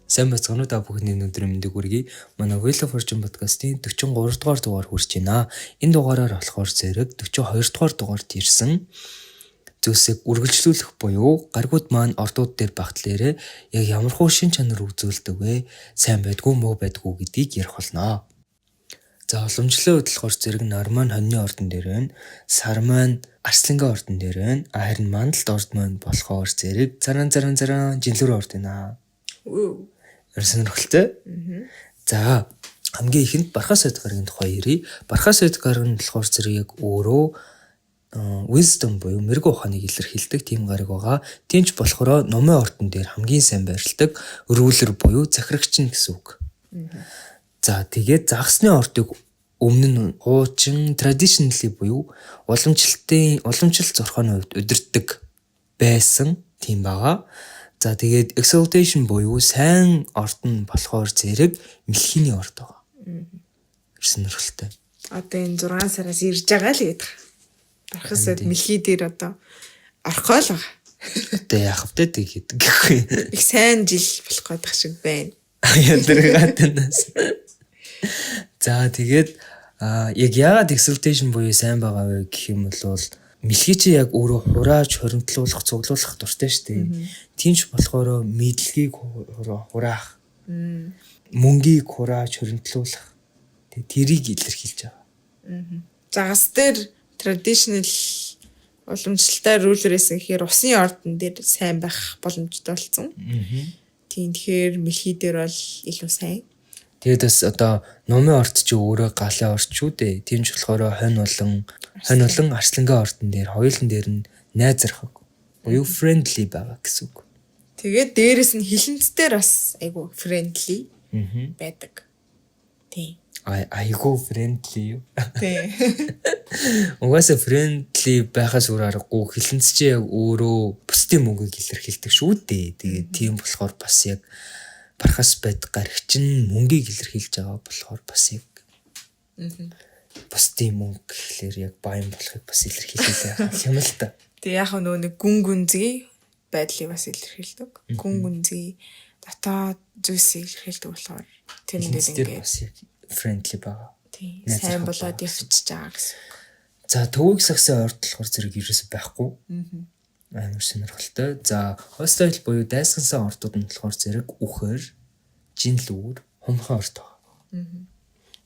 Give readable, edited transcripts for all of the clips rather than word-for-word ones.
Сайн бацгаана уу та бүхний өнөөдрийн мэндийг хүргэе. Манай Wheel of Fortune podcast-ийн 43 дугаар дугаар хүрч байна. Энэ дугаараар болохоор зэрэг 42 дугаар дугаард ирсэн зүйлсийг үргэлжлүүлэх буюу гаргууд маань ордууд дээр багтлаарэ яг ямархуу шин чанар үзүүлдэг вэ? Сайн байдгүй муу байдгүй гэдгийг ярих болно. За уламжлалын хувьд болохоор зэрэг нар маань хоньны ордон дээр байна. Сар маань арслангийн ордон дээр байна. Харин мандалт орд маань болохоор зэрэг заран жинлүүр орд байна. Сонирхолтой. За хамгийн ихэнд Бархаас Ойд гарагийн тухай ярий. Бархаас Ойд гараг нь болохоор зэрэг яг өөрөө wisdom буюу мэрэгүү ухааныг илэрхийлдэг тийм гараг байгаа. Тинч болохоор номын ордон дээр хамгийн сайн байрладаг ruler буюу захирагч нь гэсэн үг. За тэгээд загсны ордыг өмнө нь хуучин traditionally буюу уламжлалт зурхааны хувьд удирддаг байсан тийм байгаа. За тэгээд exaltation буюу сайн ордон болохоор зэрэг мэлхийний орд байгаа. Сонирхолтой. Одоо энэ 6 сараас ирж байгаа л гэдэг. Бархаас Ойд мэлхий дээр одоо орхоо л байгаа. Одоо яах вэ тэгээд гэхгүй. Их сайн жил болох гэдэг шиг байна. Ядрагаатанаас. За тэгээд яг яагаад exaltation буюу сайн байгаа вэ гэх юм бол мэлхий чи яг өөрөө хурааж хоримтлуулах, цуглуулах дуртай шүү дээ. Тинч болохоор мэдлэгийг хураах, мөнгийг хурааж хоримтлуулах. Тэрийг илэрхийлж байгаа. Загас дээр traditional уламжлалтай ruler-ээс ихээр усны ордон дээр сайн байх боломжтой болсон. Тийм тэгэхээр мэлхий дээр бол илүү сайн. Тэгээд бас одоо номын орд чи өөрөө галын орд шүү дээ. Тийм ч болохоор хонь болон арслангийн ордон дээр хоёулын дээр нь найзрахаг буюу friendly байгаа гэсэн үг. Тэгээд дээрэс нь хилэнцээр бас айгу friendly байдаг. Тийм. Айгу friendly юу? Тийм. Угаасаа friendly байхаас өөр аргагүй хилэнц чи яг өөрөө бусдын мөнгийг илэрхийлдэг шүү дээ. Тэгээд тийм болохоор бас яг Бархаас Ойд гарагч нь мөнгийг илэрхийлж байгаа болохоор бас яг бусдын мөнгө гэхлээр яг баян болохыг бас илэрхийлэх юм л та. Тэг яг нөгөө нэг гүн гүнзгий байдлыг бас илэрхийлдэг. Гүн гүнзгий дотоод зүйлсийг илэрхийлдэг болохоор тэр нь ингээд бас яг friendly байгаа. Тийм. Сайн болоод явчихж байгаа гэсэн. За төвөг сагсан орд болохоор зэрэг ерөөсөй байхгүй. Амар сонирхолтой. За хостел буюу дайсгансан ордууд нь болохоор зэрэг үхэр, жинлүүр, хумхан орд байгаа.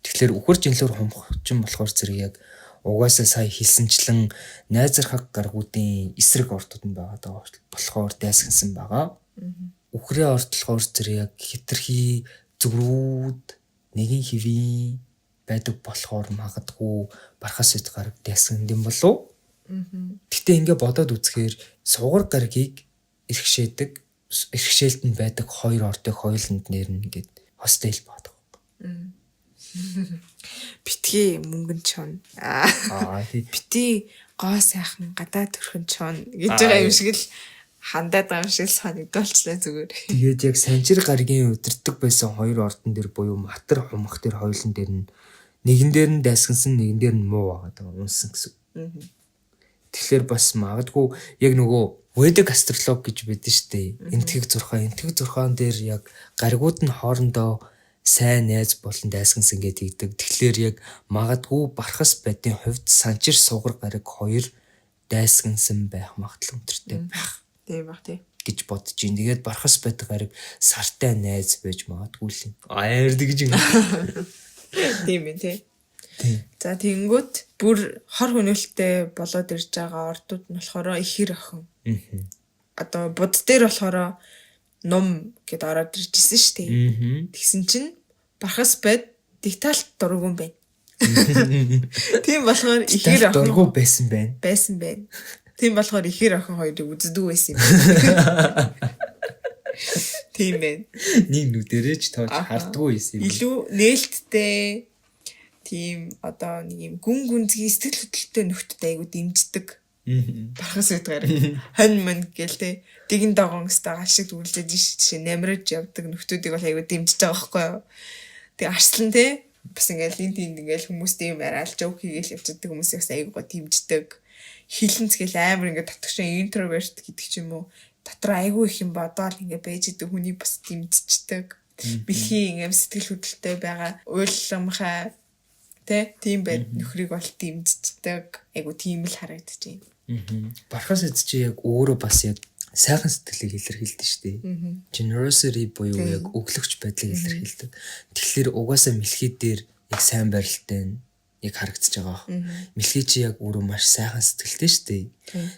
Тэгэхээр үхэр, жинлүүр, хумхан болохоор зэрэг яг угаасаа сая хэлсэнчлэн найзрахаг гаргуудын эсрэг ордууд нь байгаа болохоор дайсгансан байгаа. Үхрийн орд болохоор зэрэг яг хитрхи зүгрүүд нэгэн хэвийн байдаг болохоор магадгүй Бархаас Ойд гараг дайсган юм болов. Гэтэ ингээ бодоод үзэхээр сугар гаргийг эрхшээлтэнд байдаг хоёр ордыг хоёуланд нэрнэ гэд хостел баадаг. Битгий мөнгөн чон. Бити гоо сайхан гадаа төрхөн чон гэж байгаа юм шиг л хандаад байгаа юм шиг л санагдуулчлаа зүгээр. Тэгээд яг санжир гаргийн удирдах байсан хоёр ордон дээр буюу матар хумх дээр хоёулан дээр нь нэгэн дээр нь дайсгансан нэгэн дээр нь муу байгаа унсан гэсэн. Тэгэхээр бас магадгүй яг нөгөө Ведик астролог гэж байдаг шүү дээ. Энтхэг зурхаан дээр яг гаригууд нь хоорондоо сайн найз болон дайсгансан гэдэг. Тэгэхээр яг магадгүй Бархаас Ойдын хувьд санчир сугар гариг хоёр дайсгансан байх магадлал өнтертэй байх. Тийм баг тийм. гэж бодож ин. Тэгээд Бархаас Ойд гариг сартай найз байж магадгүй л юм. Аярд гэж юм. Тийм ээ тийм. За тэнгүүт бүр хор хөнөөлттэй болоод ирж байгаа ордууд нь болохоор ихэр охин. Одоо буд дээр болохоор ном гэд ороод иржсэн шүү дээ. Тэгсэн чинь Бархаас Ойд дикталт дургуун байна. Тийм болохоор ихэр охин дургуун байсан байна. Тийм болохоор ихэр охин хоёрыг үздэг байсан юм. Тийм ээ. Нэг нүдэрээ ч тоож хардггүй байсан юм. Илүү нээлттэй тийм одоо нэг юм гүн гүнзгий сэтгэл хөдлөлттэй нөхдөд айгу дэмждэг. Бархаас Ойд гараг. Хонь мөн гээл те. Дэгэн догоон өстэй гал шиг дүрлжээд жишээ намраж явдаг нөхдүүдийг бол айгу дэмжиж байгаа байхгүй юу. Тэг арслан те. Бас ингээл тийм ингээл хүмүүстэй юм яриад жоок хийгээл явчихдаг хүмүүсээс айгу дэмждэг. Хилэнцгээл амар ингээд татгшаа интроверт гэдэг ч юм уу. дотор айгүй их юм бодоол ингээ байж идэг хүний бас дэмжчихдэг. Бэлхий ингээ сэтгэл хөдлөлтэй байгаа уйлламхай тийм байд нөхрийг бол дэмжчихдэг. Айгүй тийм л харагдаж байна. Бархас эд чи яг өөрөө бас яг сайхан сэтгэлийг илэрхийлдэг шүү дээ. Generosity буюу яг өглөгч байдлыг илэрхийлдэг. Тэгэхээр угаасаа мэлхий дээр яг сайн барилттай яг харагдаж байгаа. Мэлхий чи яг өөрөө маш сайхан сэтгэлтэй шүү дээ.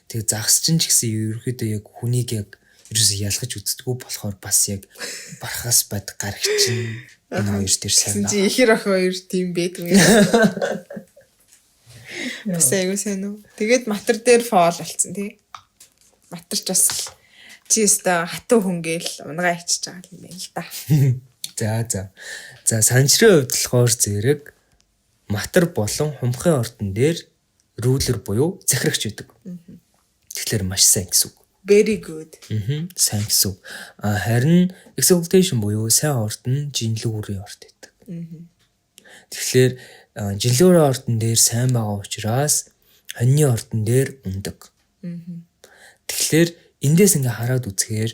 Тэгээ загасчин ч гэсэн ерөөхдөө яг хүнийг яг ерөөсөө ялгаж үздэггүй болохоор бас яг бархас бод гарагчин энэ хоёр дээр сайн байна. Ихэр ах хоёр тийм байдаг юм. Бас айгүй сайн уу. Тэгээд матар дээр фол болцсон тий. Матарч бас чи өстө хатуу хүнгээл унгаа ичиж байгаа юм байна л да. За санчрын хувьд болохоор зэрэг матар болон хумхын ордон дээр рулер буюу захирагч байдаг. Тэгэхээр маш сайн гэсэн үг. Very good. Сайн гэсэн үг. Харин exaltation буюу сайн ордон жинлүүрийн орд байдаг. Тэгэхээр жинлүүрийн ордон дээр сайн байгаа учраас хоньны ордон дээр ундаг. Тэгэхээр эндээс ингээ хараад үзэхээр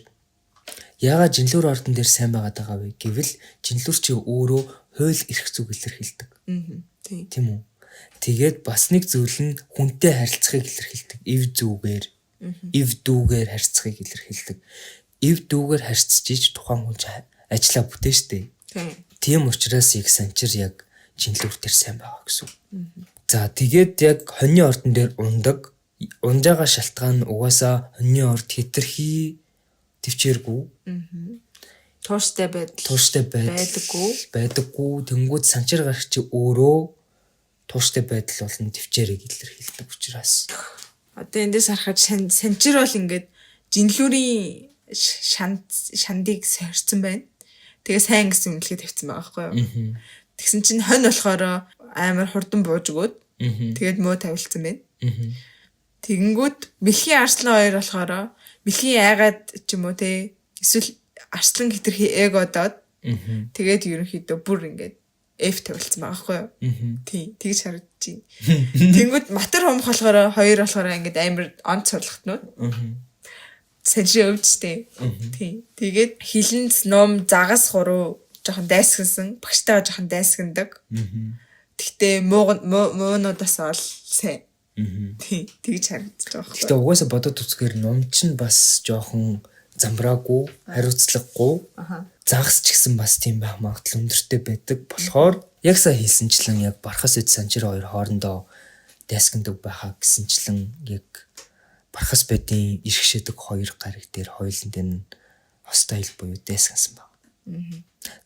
яагаад жинлүүр ордон дээр сайн байгаа вэ гэвэл жинлүүр чи өөрөө хууль эрх зүйг илэрхийлдэг. Тийм үү? Тэгээд бас нэг зүйл нь хүнтэй харилцахыг илэрхийлдэг. Ив дүүгээр харилцахыг илэрхийлдэг. Ив дүүгээр харьцаж тухайн хүн ажиллаа бүтэн штэ. Тийм учраас яг санчир яг жинлүүр дээр сайн байгаа гэсэн. За тэгээд яг хоньны ордон дээр ундаг. Унжаага шалтгаан нь угаасаа хоньны орд хэтэрхий төвчээргүй. Тууштай байдаггүй. Тэнгүүд санчир гарах чи өөрөө тууштай байдал болон төвчээрийг илэрхийлдэг учраас. Одоо эндээс харахад санчир бол ингээд жинлүүрийн шандыг сорьсон байна. Тэгээ сайн гэсэн үнэлгээ тавьсан байгаа байхгүй юу? Тэгсэн чинь хонь болохоор амар хурдан бууж өгөөд тэгээд муу тавилсан байна. Тэгэнгүүт бэлхийн арслан хоёр болохоор бэлхийн айгаад ч юм уу те эсвэл арслан хэтэрхий эгодод тэгээд ерөнхийдөө бүр ингээд F тавилсан байгаа байхгүй юу? Тийм тэгж харагдаж байна. Тэнгүүд матар хумх болохоор хоёр болохоор ингээд амар онц сурлахтнууд. Санчрын өвчтэй. Тийм. Тэгээд хилэнц ном загас хуруу жоохон дайсгансан, багштайгаа жоохон дайсгандаг. Гэхдээ муунуудаас ол сайн. Тийм тэгж харагдаж байгаа. Гэхдээ угаасаа бодоод үзэхээр ном чинь бас жоохон замбраагүй, хариуцлагагүй. Загас ч гэсэн бас тийм байх магадлал өндөртэй байдаг. Болохоор яг сая хэлсэнчлэн яг бархас эд санчир хоёр хоорондоо дайсгандаг байхаа гэсэнчлэн яг бархас бэдийн иргэшээдэг хоёр гариг дээр хоёулантай нь хостой хил буюу дайсгансан баг.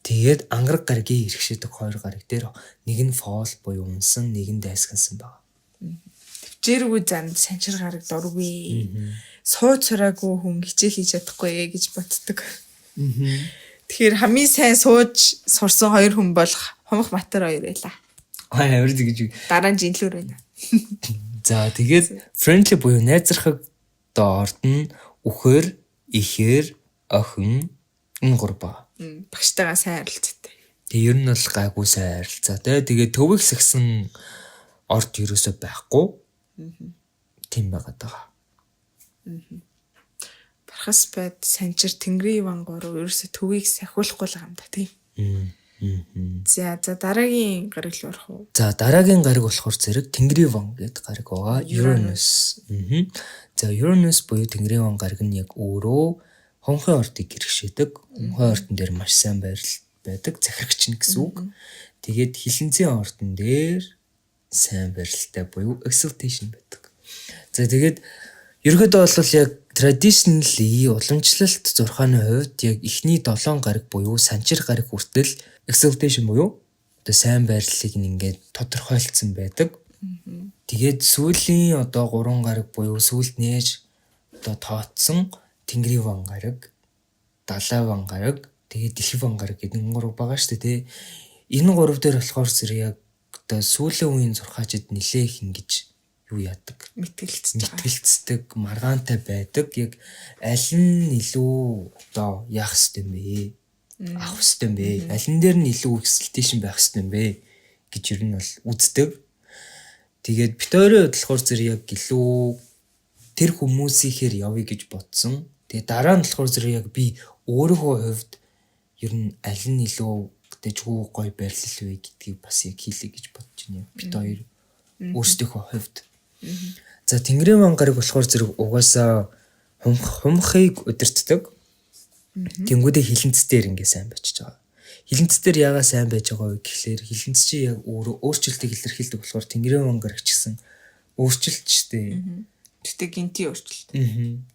Тэгээд ангараг гаригийн иргэшээдэг хоёр гариг дээр нэг нь фол буюу унсан, нэг нь дайсгансан баг. Жиргүү занд санчир гараг дургүй. Сууж сураагүй хүн хичээл хийж чадахгүй гэж боддог. Тэгэхээр хамгийн сайн сууж сурсан хоёр хүн бол хумх матар хоёр байлаа. Амар гэж. Дараа нь жинлүүр байна. За тэгээд friendly буюу найзрахаг доорд нь үхэр, ихээр, охин энэ гурав. Багштайгаа сайн харилцаатай. Тэгээ ер нь бол гайгүй сайн харилцаатай. Тэгээ төвийг сагсан орд ерөөсөө байхгүй. Тийм байгаад байгаа. Бархас байд санчир тэнгэрийн ван гурав ерөөсөө төвийг сахиулахгүй л юм да тийм. За дараагийн гариг л орох уу? За дараагийн гариг болохоор зэрэг тэнгэрийн ван гэдэг гариг байгаа. Uranus. За Uranus буюу тэнгэрийн ван гариг нь яг өөрөө хонхын ордыг гэрхшээдэг. Хонхын ордон дээр маш сайн байдаг. Захирагч нь гэсэн үг. Тэгээд хилэнцгийн ордон дээр сайн барилттай буюу exaltation байдаг. За тэгээд ерөнхийдөө бол яг traditionally уламжлалт 6-ны хувьд яг эхний 7 гариг буюу санчир гариг хүртэл exaltation буюу одоо сайн байрлалыг ингээд тодорхойлцсон байдаг. Тэгээд сүүлийн одоо 3 гариг буюу сүүлд нээж одоо тооцсон тэнгэрийн ван гариг, далай ван гариг, тэгээд дэлхий ван гариг гэдэг 3 байгаа шүү дээ. Энэ 3 дээр болохоор зэрэг яг одоо сүүлийн үеийн зурхаачид нэлээх ингэж юу яадаг? Мэтгэлцдэг, маргаантай байдаг. Яг аль нь илүү одоо яах ёстой юм бэ? Авах ёстой юм бэ? Аль нь дээр нь илүү exaltation байх ёстой юм бэ гэж ер нь бол үздэг. Тэгээд бит хоёрын хувьд болохоор зэрэг яг илүү тэр хүмүүсийнхэр явъя гэж бодсон. Тэгээ дараа нь болохоор зэрэг яг би өөрийнхөө хувьд ер нь аль нь илүү дэжгүй гоё байрлал вэ гэдгийг бас яг хийлээ гэж бодож байна. Бид хоёр өөрсдийнхөө хувьд. За Тэнгэрийн ван гараг болохоор зэрэг угаасаа хумхыг удирддаг. Тэнгүүдээ хилэнцээр ингээ сайн байчихж байгаа. Хилэнцээр яагаад сайн байж байгаа вэ гэхлээр хилэнц чи яг өөрчлөлтийг илэрхийлдэг болохоор Тэнгэрийн ван гараг ч гэсэн өөрчлөлт штэ. Тэгтээ гинти өөрчлөлт.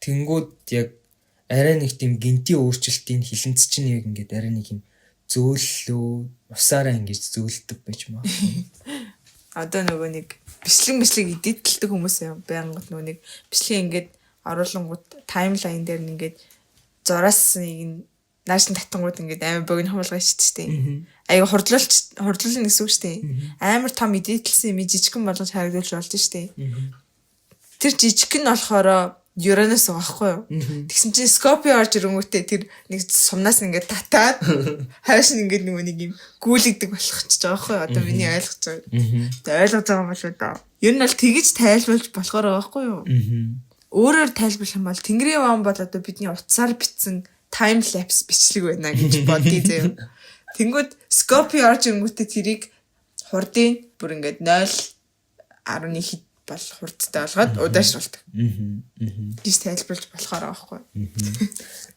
Тэнгүүд яг арай нэг тийм гинти өөрчлөлтийн хилэнц чинь яг ингээд арай нэг юм зөөллөө усаараа ингэж зөөлдөг байж маа. Одоо нөгөө нэг бичлэг эдитэлдэг хүмүүс юм. Байнгут нөгөө нэг бичлэг ингээд оруулангууд таймлайн дээр нь ингээд зураас нэг наашин татангууд ингээд амар богино хуулгаж штэ. Аяга хурдлуулна гэсэн үг штэ. Амар том эдитэлсэн юм жижигхэн болгож харагдуулж болж штэ. Тэр жижиг нь болохоор Uranus байгаа байхгүй юу? Тэгсэн чинь Scorpio орж ирэнгүүтээ тэр нэг сумнаас ингээд татаад хайш ингээд нөгөө нэг юм гүйлэгдэг болгочихж байгаа байхгүй юу? Одоо миний ойлгож байгаа. Тэгээ ойлгож байгаа юм болоо да. Ер нь бол тэгж тайлбарлаж болохоор байгаа байхгүй юу? Өөрөөр тайлбарлах юм бол Тэнгэрийн ван бол одоо бидний утсаар бичсэн time lapse бичлэг байна гэж бодъё зөө. Тэнгүүд Scorpio орж ирэнгүүтээ тэрийг хурдын бүр ингээд 0.1 хэд бол хурдтай болгоод удаашруулдаг. Гэж тайлбарлаж болохоор байгаа байхгүй.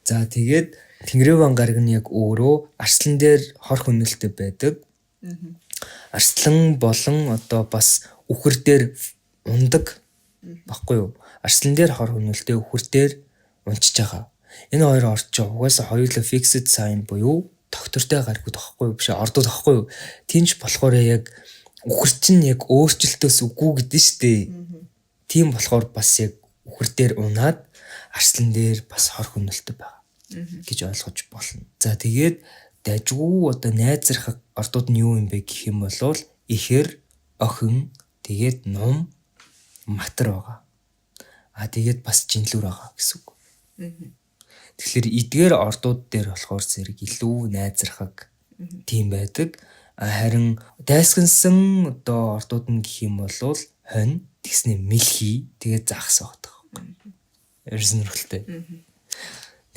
За тэгээд Тэнгэрийн ван гараг нь яг өөрөө арслан дээр хор хөнөөлтөй байдаг. Арслан болон одоо бас үхэр дээр ундаг баггүй юу? Арслан дээр хор хөнөөлтөй үхэр дээр унчиж байгаа. Энэ хоёр орч угаасаа хоёулаа fixed sign буюу доктортой гаргууд баггүй юу? Биш ордод баггүй юу? Тинч болохоор яг үхэр чинь яг өөрчлөлтөөс үгүй гэдэг нь штэ. Тийм болохоор бас яг үхэр дээр унаад арслан дээр бас хор хөнөөлтөй байгаа гэж ойлгож болно. За тэгээд дажгүй одоо найзрах ордууд нь юу юм бэ гэх юм бол ихэр, охин, тэгээд ном, матар байгаа. Тэгээд бас жинлүүр байгаа гэсэн үг. Тэгэхээр эдгээр ордууд дээр болохоор зэрэг илүү найзрахаг тийм байдаг. Харин дайсгансан одоо ордууд нь гэх юм бол хонь, тэгснэ мэлхий, тэгээд загас байгаа. Эрсэнэрхэлтэй.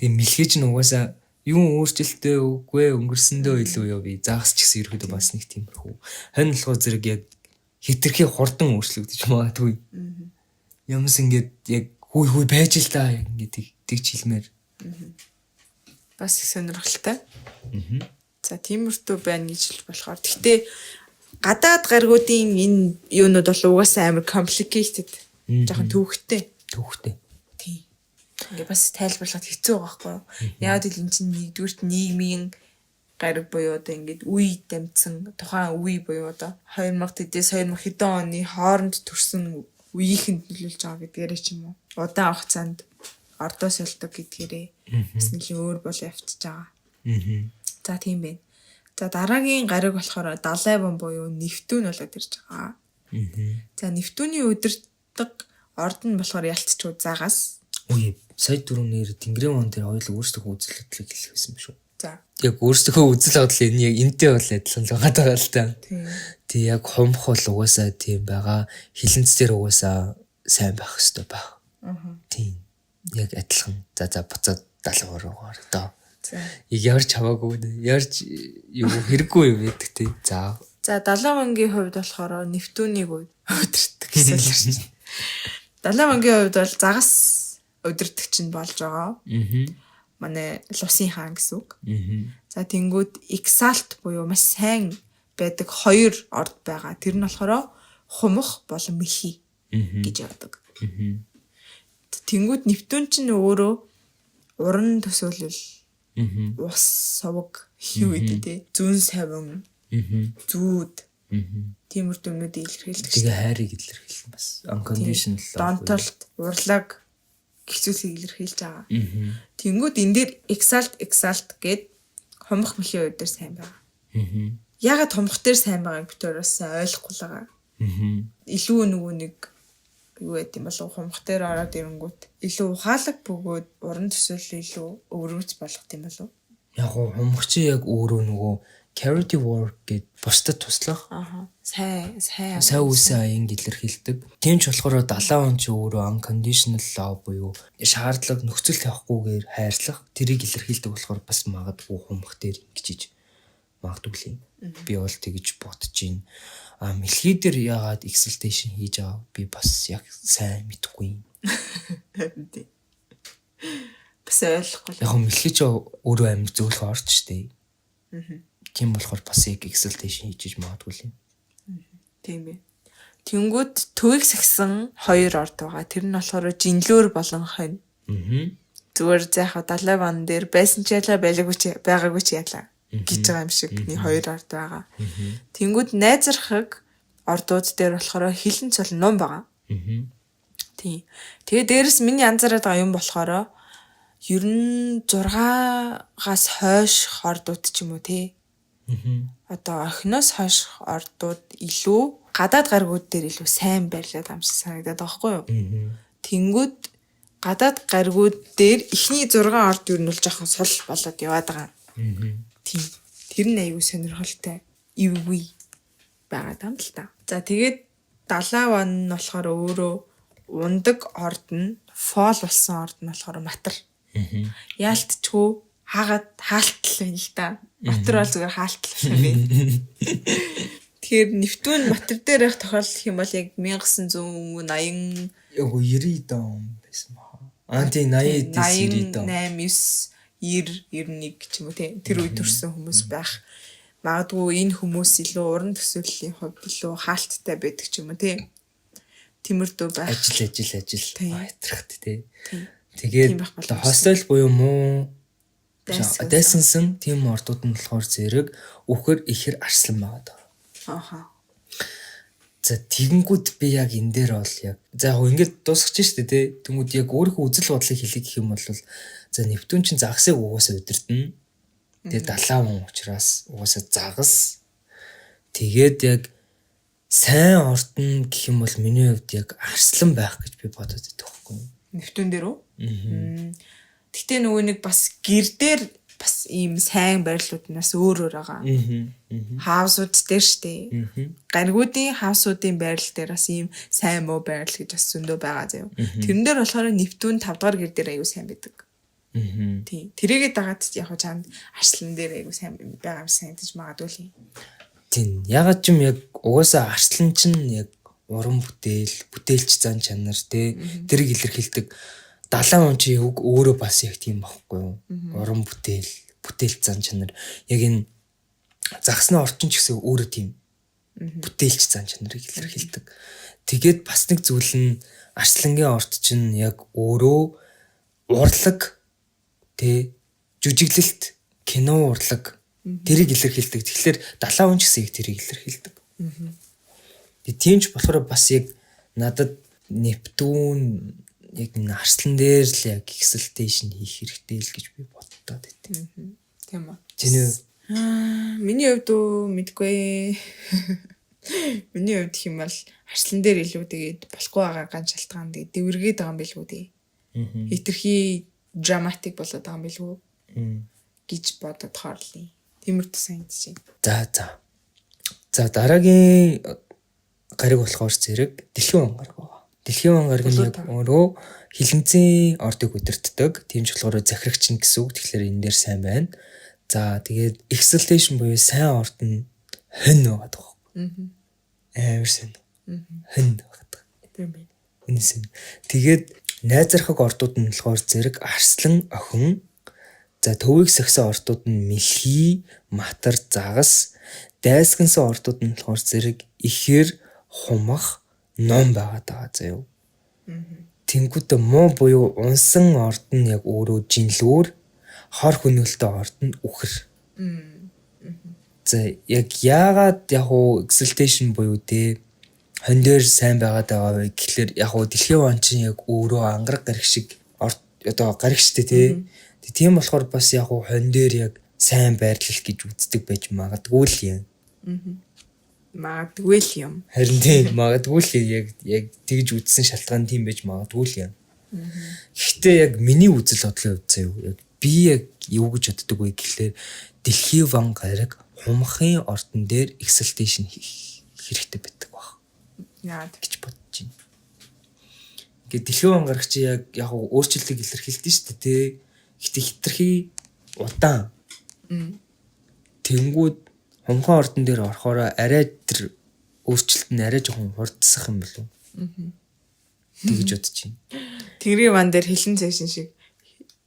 Тэгээ мэлхий ч нугасаа юу өөрчлөлтөө үгүй өнгөрсөндөө илүү юу би загас ч гэсэн ерөөдөө бас нэг тиймэрхүү. Хонь болохоор зэрэг яг хитрхи хурдан өөрчлөгдөж магадгүй. Ямс ингээд яг хүй байж л та ингээд тэгж хэлмээр. Бас их сонирхолтой. За тиймэрхүү байна гэж хэлж болохоор. Гэхдээ гадаад гаргуудын энэ юунууд бол угаасаа амар complicated. Жохон төвхтэй. Тийм. Ингээ бас тайлбарлахад хэцүү байгаа байхгүй юу? Яагаад гэвэл эн чинь нэгдүгürt нийгмийн гариг буюу одоо ингээд үе дамжсан тухайн үе буюу одоо 2000-аас 2000 хэдэн оны хооронд төрсэн үеийнхэнд нөлөөлж байгаа гэдгээрээ ч юм уу. Удаан хугацаанд ордоо солидог гэдгээрээ бас нэлийн өөр бол явчихж байгаа. За тийм байна. За дараагийн гариг болохоор далай бом буюу Нептун болоод ирж байгаа. За Нептуний удирддаг орд нь болохоор ялцчгүй загас. Үе сая дөрөвнөр Тэнгэрийн ван дээр хоёул өөрсдөө үзэл бодлыг хэлсэн юм шүү. За. Яг өөрсдөө үзэл бодлыг энэ яг энтэй бол адилхан л байгаа даа л та. Тэг яг хумх бол угаасаа тийм байгаа. Хилэнц дээр угаасаа сайн байх хэрэгтэй баг. Тийм. Яг адилхан. За буцаад 70-аар одоо. За. Ярж хамаагүй ярж юу хэрэггүй юм гэдэг тий. За 70 вангийн хувьд болохоор Нептунийг удирддаг гэсэн л шүү. 70 вангийн хувьд бол загас удирдагч нь болж байгаа. Манай Лусын хаан гэсэн үг. За тэнгүүд Exalt буюу маш сайн байдаг хоёр орд байгаа. Тэр нь болохоор хумх болон мэлхий гэж явдаг. Тэнгүүд Нептун ч өөрөө уран төсөөлөл ус сувг юу гэдэг те зүүн савин зүүд тиймэр дүмнүүд илэрхийлдэг шүү. Тэгээ хайрыг илэрхийлсэн бас unconditional донтолт урлаг гихцүүлсийг илэрхийлж байгаа. Тэнгүүд энэ дээр Exalt гэд хумх мөхийн үед дээр сайн байгаа. Ягаад хумх дээр сайн байгааг бид бас ойлгохгүй л байгаа. Илүү нөгөө нэг юу гэдэг юм бол хумх дээр ороод ирэнгүүт илүү ухаалаг бөгөөд уран төсөөлөл илүү өвөрмөц болгох юм болов. Яг хумх чи яг өөрөө нөгөө charity work гэд бусдад туслах Сайн үсэн аян илэрхийлдэг. Тийм ч болохоор 70 он ч өөрөө unconditional love буюу шаардлага нөхцөл тавихгүйгээр хайрлах тэрийг илэрхийлдэг болохоор бас магадгүй хумх дээр ингэжиж магадгүй. Би бол тэгж бодож байна. Мэлхий дээр яагаад exaltation хийж байгаа би бас яг сайн мэдэхгүй. Бас ойлгохгүй. Яг мэлхий ч өөрөө амир зөөлхөн орч штэ. Тийм болохоор бас яг exaltation хийж магадгүй. Тийм ээ. Тэнгүүд төвийг сагсан 2 орд байгаа. Тэр нь болохоор жинлөөр болон хонь. Зүгээр заахаа 70 ван дээр байсан ч ялаа байгаагүй ч ялаа гэж байгаа юм шиг нэг 2 орд байгаа. Тэнгүүд найзрахаг ордууд дээр болохоор хилэн цол ном байгаа. Тийм. Тэгээ дээрэс миний анзаараад байгаа юм болохоор ер нь 6-аас хойш ордууд ч юм уу тий. Одоо охиноос хойш ордууд илүү гадаад гаригууд дээр илүү сайн байрлаад байгаа юм шиг санагдаад байгаа байхгүй юу? Тэнгүүд гадаад гаригууд дээр эхний 6 орд юу нь бол жоохон сул болоод яваад байгаа. Тийм. Тэр нь аюу сонирхолтой ивгүй байгаа юм л та. За тэгээд 70 ван нь болохоор өөрөө ундаг орд нь фол болсон орд нь болохоор матар. Яалтчгүй хаагаад хаалтл байна л да. Матар бол зүгээр хаалтл байна. Тэгэхээр Нептун матар дээр их тохиолдох юм бол яг 1980 яг 90 он байсан баа. Тийм 80 91 ч юм уу тийм тэр үед төрсэн хүмүүс байх. Магадгүй энэ хүмүүс илүү уран төсөөллийн хувьд илүү хаалттай байдаг ч юм уу тийм. Тиймэрдүү байх. Ажил байтрахт тий. Тэгээд хостел буюу муу дайсансан тийм ордууд нь болохоор зэрэг үхэр ихэр арслан байгаа. За тэгэнгүүт би яг энэ дээр бол яг за яг ингэж дуусгаж штэ тий. Тэнгүүд яг өөрийнхөө үзэл бодлыг хэлэх гэх юм бол за Нептун чинь загсыг угаасаа удирдна. Тэгээд 70 он учраас угаасаа загас. Тэгээд яг сайн ордон гэх юм бол миний хувьд яг арслан байх гэж би бодод байдаг байхгүй юу? Нептун дээр үү? Гэтэ нөгөө нэг бас гэр дээр бас ийм сайн байрлалууднаас өөр байгаа. Хаусууд дээр штэ. Гаригуудын хаусуудын байрлал дээр бас ийм сайн муу байрлал гэж бас зөндөө байгаа заяа. Тэрэн дээр болохоор Нептун 5 дугаар гэр дээр аюу сайн байдаг. Тийм. Тэрийгээ дагаад яг чанд арслан дээр аюу сайн байгаа юм санагдаж магадгүй. Тийм. Ягаад ч юм яг угаасаа арслан чинь яг уран бүтээлч зан чанар те тэрийг илэрхийлдэг 70 он чи өөрөө бас яг тийм байхгүй юу? Уран бүтээлч зан чанар яг энэ загсны орчин ч гэсэн өөрөө тийм бүтээлч зан чанарыг илэрхийлдэг. Тэгээд бас нэг зүйл нь арслангийн орд чинь яг өөрөө урлаг тэ жүжиглэлт кино урлаг тэрийг илэрхийлдэг. Тэгэхээр 70 он ч гэсэн тэрийг илэрхийлдэг. Тийм ч болохоор бас яг надад Нептун яг арслан дээр л яг exaltation хийх хэрэгтэй л гэж би боддоо байт. Тийм үү. Чиний миний хувьд мэдгүй. Миний хувьд хэм бол арслан дээр илүү тэгээд болохгүй байгаа ганц шалтгаан тэгээд дэвэргээд байгаа юм билгүй дээ. Хитрхи драматик болоод байгаа юм билгүй гэж бодоод хоорлоо. Тиймэрхүү санагдчих. За дараагийн гариг болохоор зэрэг дэлхийн он гариг байна. Дэлхийн он гариг нь яг өөрөө хилэнцэн ордыг удирддаг. Тийм ч болохоор захирагч нь гэсэн үг. Тэгэхээр энэ дээр сайн байна. За тэгээд exaltation буюу сайн орд нь хонь байгаа даа. Амар сайн. Хонь байгаа. Тийм байна. Үнэсэн. Тэгээд найзрахаг ордууд нь болохоор зэрэг арслан, охин. За төвийг сахисан ордууд нь мэлхий, матар, загас, дайсгансан ордууд нь болохоор зэрэг ихэр, хумах, ном байгаа даа заяа. Тэнгүүд муу буюу унсан орд нь яг өөрөө жинлүүр, хор хөнөөлтөй орд нь үхэр. За яг яагаад яг exaltation буюу те хон дээр сайн байгаад байгаа вэ гэхэлэр яг дэлхийн он чинь яг өөрөө ангараг гариг шиг одоо гариг штэ те. Тийм болохоор бас яг хон дээр яг сайн байрлал гэж үздэг байж магадгүй л юм. Магадгүй л юм. Харин тийм магадгүй л яг тэгж үзсэн шалтгаан тийм байж магадгүй л юм. Гэхдээ яг миний үзэл бодлын хувьд заяа яг би яг юу гэж боддог вэ гэхэлэр дэлхийн ван гариг хумхын ордон дээр exaltation хийх хэрэгтэй байдаг баг. Яа Гэж бодож байна. Ингээд дэлхийн ангарагч яг өөрчлөлтийг илэрхийлдэг шүү дээ тий. Гэтэ хитрхи удаан. Тэнгүүд хумхын ордон дээр орохоор арай тэр өөрчлөлт нь арай жоохон хурдсах юм болов. Тэгэж бодож байна. Тэнгэрийн ван дээр хилэн цайшин шиг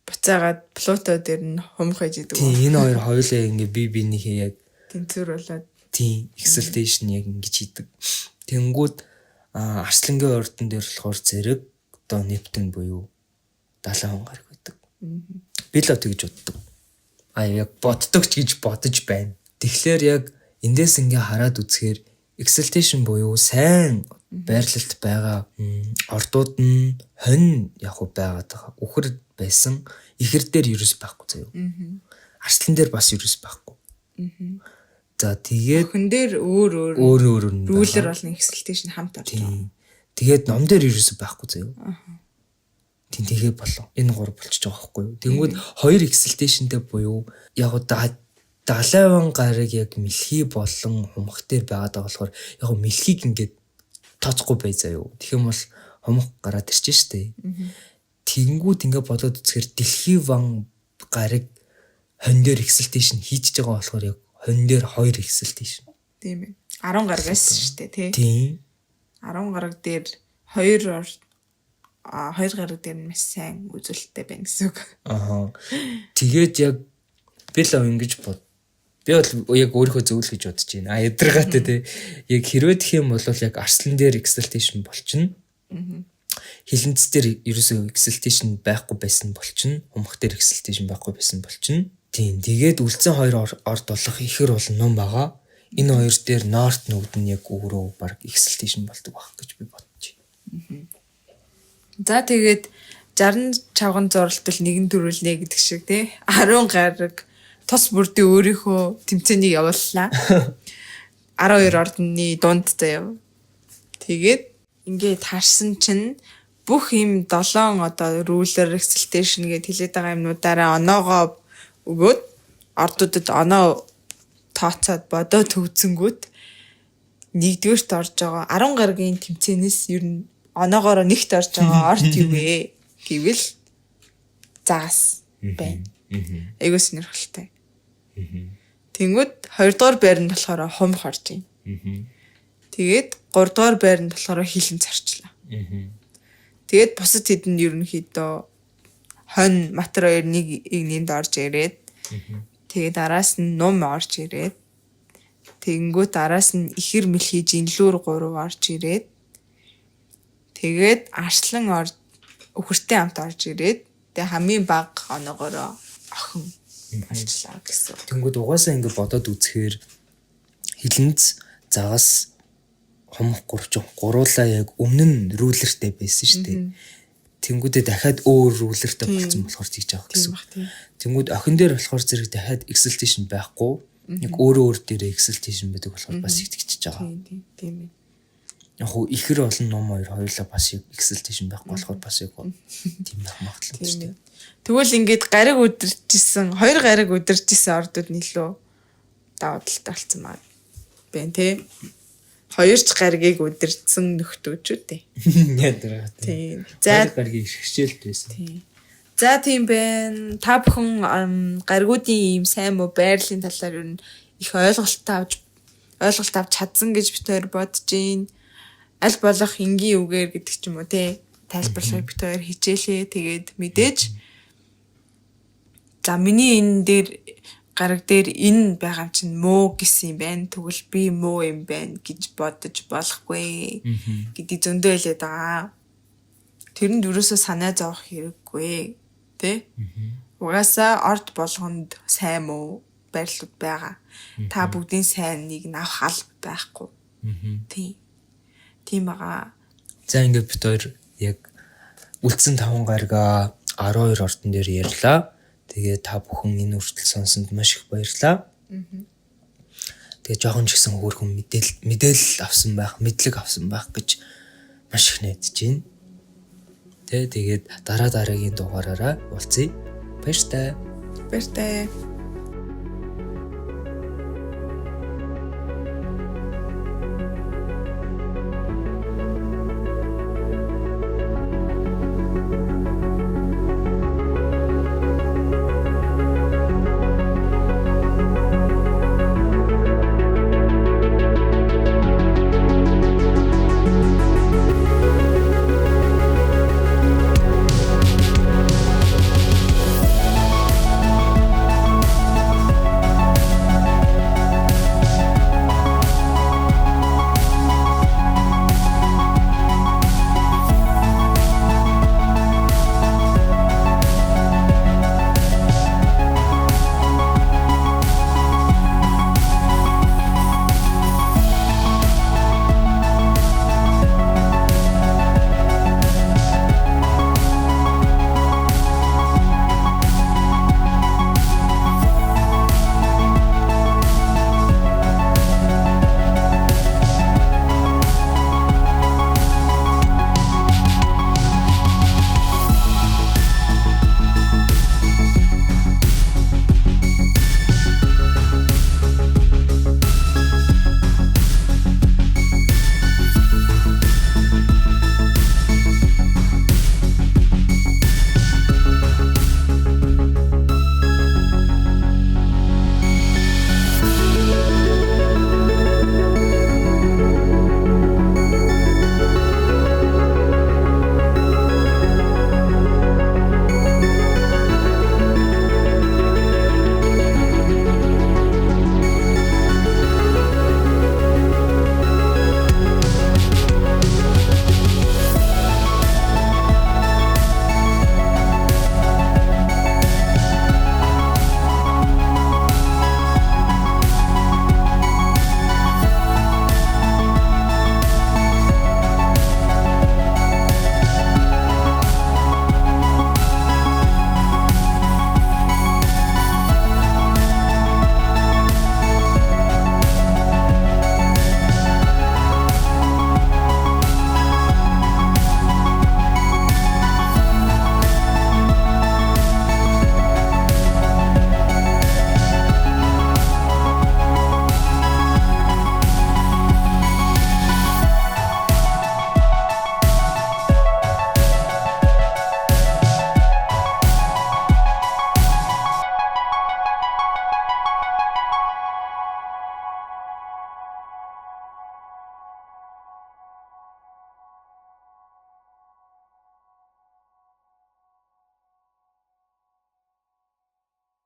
буцаагаад Плуто дээр нь хумхаж идэг. Тийм энэ хоёр хоёулаа ингээ бие биенийхээ яг Тэнцвэр болоод тийм exaltation яг ингэж хийдэг. Тэнгүүд арслангийн ордон дээр болохоор зэрэг одоо Нептун буюу 70 гараг байдаг. Би л тэгж боддог. Яг боддог ч гэж бодож байна. Тэгэхээр яг эндээс ингээ хараад үзэхээр exaltation буюу сайн байрлалт байгаа ордууд нь хонь байгаад байгаа. Үхэр байсан ихэр дээр ерөөс байхгүй заяа. Арслан дээр бас ерөөс байхгүй. За тэгээд охин дээр өөр рүүлэр болно exaltation хамт орж байгаа. Тэгээд ном дээр ерөөс байхгүй заяа. Тийм тэгээ болов. Энэ гур болчихж байгаа байхгүй юу. Тэнгүүд хоёр exaltationтэй буюу яг 70 гараг яг мэлхий болон хумх дээр байгаад байгаа болохоор яг мэлхийг ингээд тооцохгүй бай заяа. Тэгэх юм бол хумх гараад ирж штэ. Тэнгүүд ингээд бодоод үзэхээр дэлхий ван гараг хонь дээр exaltation хийж байгаа болохоор яг хонь дээр хоёр exaltation. Тийм ээ. 10 гарагаас штэ тий. Тийм. 10 гараг дээр 2 гараг дээр нь маш сайн үзүүлэлттэй байна гэсэн үг. Тэгээд яг би л ингэж бод. Би бол яг өөрийнхөө зөвлөх гэж бодож байна. Ядаргаатай те. Яг хэрвээ тэх юм бол яг арслан дээр exaltation болчихно. Хилэнц дээр ерөөсөө exaltation байхгүй байсан болчихно. Хумх дээр exaltation байхгүй байсан болчихно. Тийм. Тэгээд үлдсэн хоёр орд болох ихэр бол ном байгаа. Энэ хоёр дээр North нүд нь яг өөрөө баг exaltation болдог байх гэж би бодож байна. За тэгээд 60 чавган зурлтал нэгэн төрүүлнэ гэдэг шиг тий 10 гараг тос бүрдээ өөрийнхөө тэмцээнийг явууллаа. 12 ордны дунд заяа. Тэгээд ингээд харсан чинь бүх юм 7 одоо ruler exaltation гэдээ хэлээд байгаа юмнуудаараа оноогоо өгөөд ордуудад оноо тооцоод бодоо төвцөнгүүт нэгдүгээрт орж байгаа 10 гарагийн тэмцээнээс ер нь оноогоор нэгт орж байгаа орд юу вэ гэвэл заас байна. Айгуу сонирхолтой. Тэнгүүд 2 дугаар байранд болохоор хумх орж байна. Тэгээд 3 дугаар байранд болохоор хилэн царчлаа. Тэгээд бусад хэдэн ерөнхийдөө хонь матер 2 нэг игнэнд орж ирээд тэгээд араас нь ном орж ирээд тэгэнгүүт араас нь ихэр мэлхий жинлүүр 3 орж ирээд тэгээд арслан үхэртэй хамт орж ирээд тэгээ хамгийн бага оноогоороо охин болчлаа гэсэн. Тэнгүүд угаасаа ингэ бодоод үзэхээр хилэнц загас хумх гуруулаа яг өмнө нь рүүлэртэй байсан шүү дээ. Тэнгүүдээ дахиад өөр рүүлэртэй болсон болохоор тийж авах гэсэн. Тэнгүүд охин дээр болохоор зэрэг дахиад exaltation байхгүй. Яг өөр дээрээ exaltation байдаг болохоор бас итгэж байгаа. Тийм ээ. Яг ихэр олон ном хоёулаа бас exaltation байхгүй болохоор бас яг тийм байх магадлал шүү дээ. Тэгвэл ингээд гариг өдөржсэн 2 гариг өдөржсэн ордууд нэлөө давуу талтай болсон маа. Бэн тий. 2 ч гаригийг өдөржсэн нөхдөөчүүд тий. Ядаргатай. Тийм. За гаригийг хичээлт байсан. Тийм. За тийм байна. Та бүхэн гаригуудын ийм сайн муу байрлалын талаар юу их ойлголт авч чадсан гэж бид хоёр бодож байна. Аль болох энгийн үгээр гэдэг ч юм уу тий тайлбарлахыг бид хоёр хичээлээ. Тэгээд мэдээж за миний энэ дээр гараг дээр энэ байгаа юм чинь муу гэсэн юм байна. Тэгвэл би муу юм байна гэж бодож болохгүй гэдэг зөндөө хэлээд байгаа. Тэрэнд юусоо санаа зовох хэрэггүй тий. Угаасаа орд болгонд сайн муу байрлууд байгаа. Та бүгдийн сайныг авах алба байхгүй. Тий. Тийм байгаа. За ингээд бид хоёр яг үлдсэн 5 гарагаа 12 ордон дээр ярьлаа. Тэгээ та бүхэн энэ үртэл сонсонд маш их баярлалаа. Тэгээ жоохон ч гэсэн хөөрхөн мэдээлэл авсан байх, мэдлэг авсан байх гэж маш их найдаж байна. Тэгээд дараагийн дугаараараа уулзъя. Баяртай. Баяртай.